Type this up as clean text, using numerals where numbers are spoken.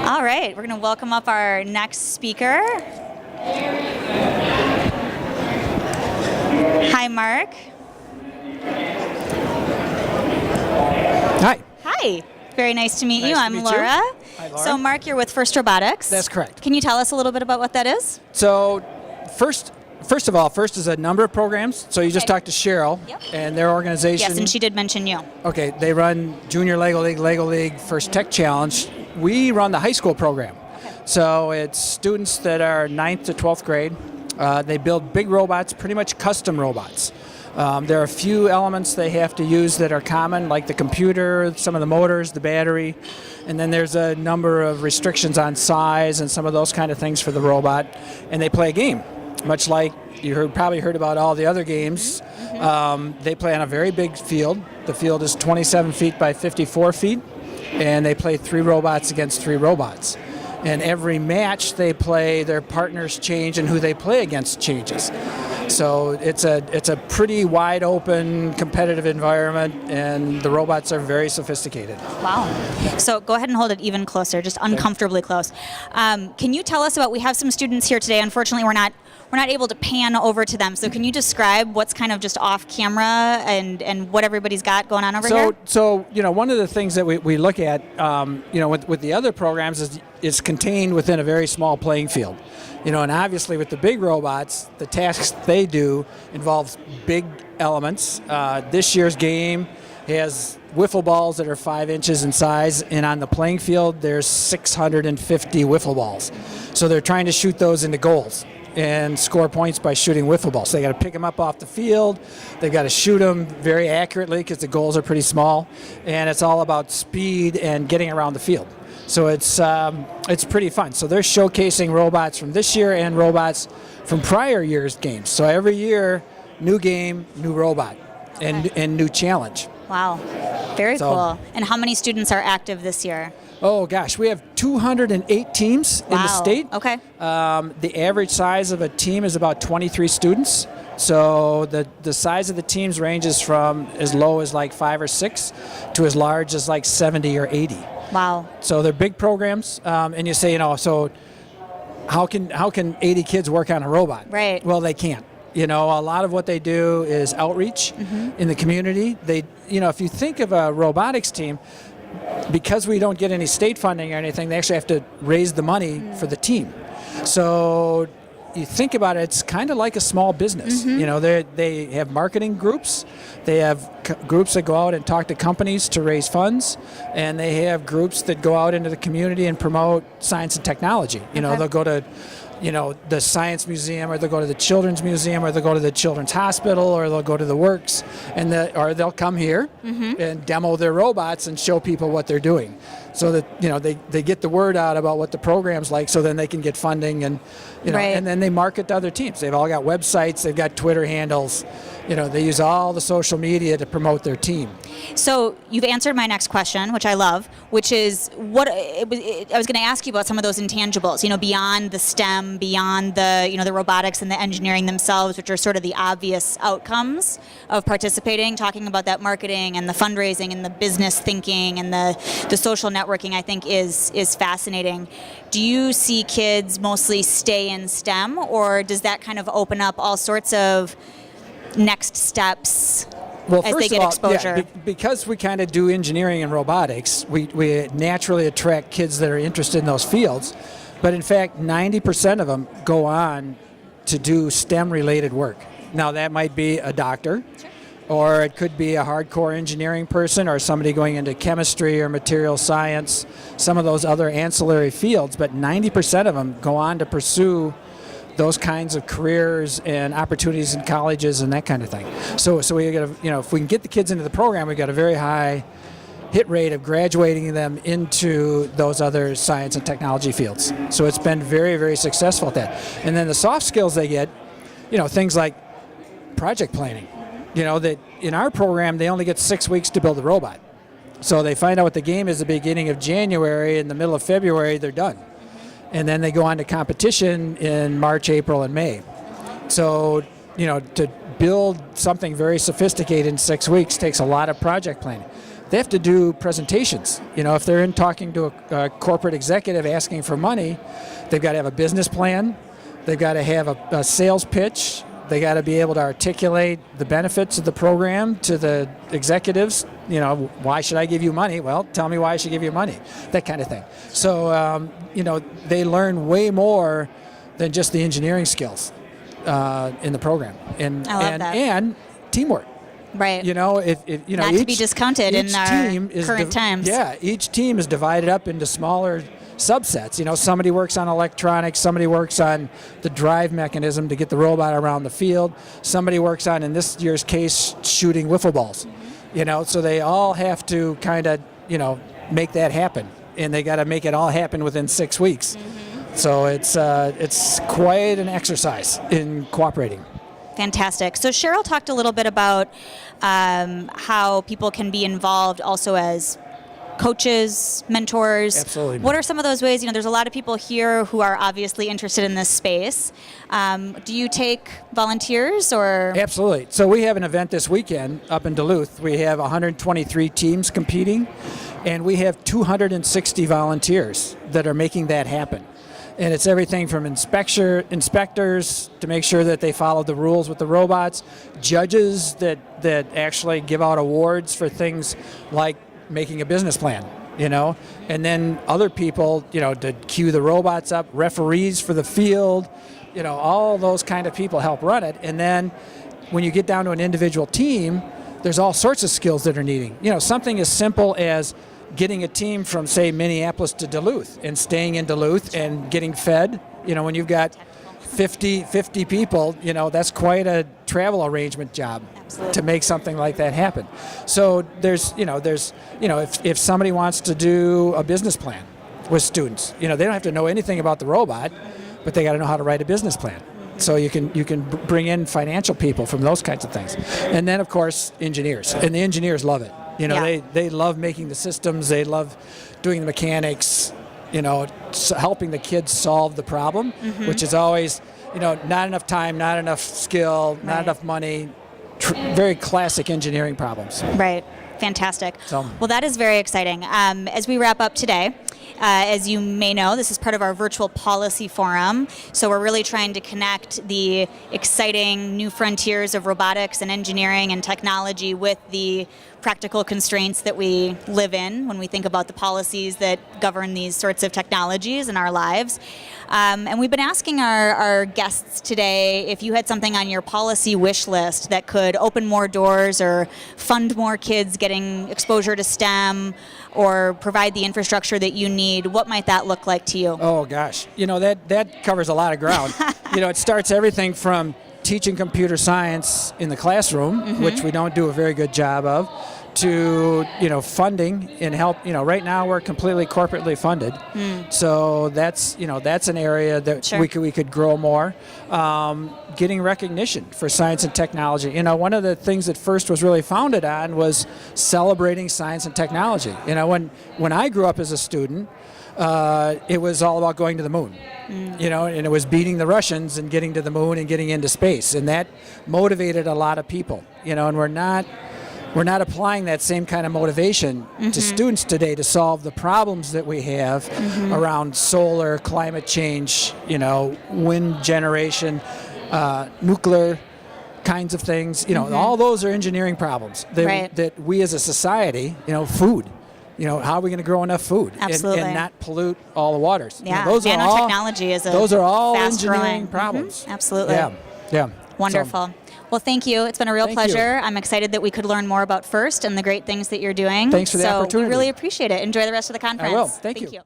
All right, we're going to welcome up our next speaker. Hi, Mark. Hi. Hi. Very nice to meet you. Nice to I'm meet Laura. you. Hi, Laura. So, Mark, you're with First Robotics. That's correct. Can you tell us a little bit about what that is? So, first of all, First is a number of programs. So you just Okay. talked to Cheryl and their organization. Yes, and she did mention you. Okay, they run Junior Lego League, First Tech Challenge. We run the high school program. Okay. So it's students that are 9th to 12th grade. They build big robots, pretty much custom robots. There are a few elements they have to use that are common, like the computer, some of the motors, the battery, and then there's a number of restrictions on size and some of those kind of things for the robot. And they play a game, much like you probably heard about all the other games. They play on a very big field. The field is 27 feet by 54 feet, and they play 3 robots against 3 robots. And every match they play, their partners change, and who they play against changes. So it's a pretty wide open competitive environment, and the robots are very sophisticated. Wow. So go ahead and hold it even closer, just uncomfortably close. Can you tell us about, we have some students here today. Unfortunately, we're not able to pan over to them. So can you describe what's kind of just off camera and what everybody's got going on over here? So one of the things that we look at, with the other programs is contained within a very small playing field. And obviously with the big robots, the tasks they do involves big elements. This year's game has wiffle balls that are 5 inches in size, and on the playing field there's 650 wiffle balls. So they're trying to shoot those into goals and score points by shooting wiffle balls. So they got to pick them up off the field. They've got to shoot them very accurately because the goals are pretty small, and it's all about speed and getting around the field. So it's pretty fun. So they're showcasing robots from this year and robots from prior year's games. So every year, new game, new robot, and new challenge. Wow, very cool. And how many students are active this year? Oh gosh, we have 208 teams in the state. Okay. The average size of a team is about 23 students. So the size of the teams ranges from as low as like 5 or 6 to as large as like 70 or 80. Wow. So they're big programs, and you say, so how can 80 kids work on a robot? Right. Well, they can't. A lot of what they do is outreach in the community. If you think of a robotics team, because we don't get any state funding or anything, they actually have to raise the money for the team. So you think about it, it's kind of like a small business. They have marketing groups. They have groups that go out and talk to companies to raise funds, and they have groups that go out into the community and promote science and technology. They'll go to the Science Museum, or they'll go to the Children's Museum, or they'll go to the Children's Hospital, or they'll go to the Works, or they'll come here and demo their robots and show people what they're doing, so that they get the word out about what the program's like, so then they can get funding and and then they market to other teams. They've all got websites, they've got Twitter handles. They use all the social media to promote their team. So you've answered my next question, which I love, which is I was going to ask you about some of those intangibles, beyond the STEM, beyond the robotics and the engineering themselves, which are sort of the obvious outcomes of participating, talking about that marketing and the fundraising and the business thinking and the social networking, I think is fascinating. Do you see kids mostly stay in STEM, or does that kind of open up all sorts of next steps as they get exposure? Because we kind of do engineering and robotics, we naturally attract kids that are interested in those fields. But in fact, 90% of them go on to do STEM-related work. Now, that might be a doctor, or it could be a hardcore engineering person, or somebody going into chemistry or material science, some of those other ancillary fields. But 90% of them go on to pursue those kinds of careers and opportunities in colleges and that kind of thing. So we got if we can get the kids into the program, we've got a very high hit rate of graduating them into those other science and technology fields. So it's been very, very successful at that. And then the soft skills they get, things like project planning. That in our program, they only get 6 weeks to build a robot. So they find out what the game is at the beginning of January, in the middle of February, they're done. And then they go on to competition in March, April, and May. So, to build something very sophisticated in 6 weeks takes a lot of project planning. they have to do presentations. If they're in talking to a corporate executive asking for money, they've got to have a business plan. They've got to have a sales pitch. They got to be able to articulate the benefits of the program to the executives. Why should I give you money? Well, tell me why I should give you money. That kind of thing. So, they learn way more than just the engineering skills in the program. And teamwork. Right. Not to be discounted in our current times. Yeah, each team is divided up into smaller subsets. Somebody works on electronics, somebody works on the drive mechanism to get the robot around the field, somebody works on, in this year's case, shooting wiffle balls. So they all have to kind of, make that happen, and they got to make it all happen within 6 weeks. So it's quite an exercise in cooperating. Fantastic. So Cheryl talked a little bit about how people can be involved also as coaches, mentors. Absolutely. What are some of those ways? There's a lot of people here who are obviously interested in this space. Do you take volunteers or? Absolutely. So we have an event this weekend up in Duluth. We have 123 teams competing, and we have 260 volunteers that are making that happen. And it's everything from inspectors to make sure that they follow the rules with the robots, judges that actually give out awards for things like making a business plan, and then other people, to queue the robots up, referees for the field, all those kind of people help run it. And then when you get down to an individual team, there's all sorts of skills that are needing. Something as simple as getting a team from, say, Minneapolis to Duluth and staying in Duluth and getting fed. When you've got 50 people, that's quite a travel arrangement job. Absolutely. To make something like that happen. So if somebody wants to do a business plan with students, they don't have to know anything about the robot, but they got to know how to write a business plan. So you can bring in financial people from those kinds of things. And then, of course, engineers. And the engineers love it. They love making the systems. They love doing the mechanics, helping the kids solve the problem, which is always, not enough time, not enough skill, not enough money. Very classic engineering problems. Right. Fantastic. So. Well, that is very exciting. As we wrap up today, as you may know, this is part of our virtual policy forum. So we're really trying to connect the exciting new frontiers of robotics and engineering and technology with the practical constraints that we live in when we think about the policies that govern these sorts of technologies in our lives. And we've been asking our guests today if you had something on your policy wish list that could open more doors or fund more kids getting exposure to STEM or provide the infrastructure that you need, what might that look like to you? Oh, gosh. That covers a lot of ground. It starts everything from teaching computer science in the classroom, which we don't do a very good job of, to funding and help. Right now we're completely corporately funded, so that's an area that Sure. we could grow more. Getting recognition for science and technology. One of the things that FIRST was really founded on was celebrating science and technology. When I grew up as a student, it was all about going to the moon. And it was beating the Russians and getting to the moon and getting into space, and that motivated a lot of people. And we're not applying that same kind of motivation to students today to solve the problems that we have around solar, climate change, wind generation, nuclear kinds kinds of things. You know, all those are engineering problems that we as a society, food. How are we going to grow enough food and not pollute all the waters? Yeah, those nanotechnology those are all engineering growing problems. Absolutely. Yeah. Wonderful. Well, thank you. It's been a real pleasure. I'm excited that we could learn more about FIRST and the great things that you're doing. Thanks for the opportunity. We really appreciate it. Enjoy the rest of the conference. I will. Thank you.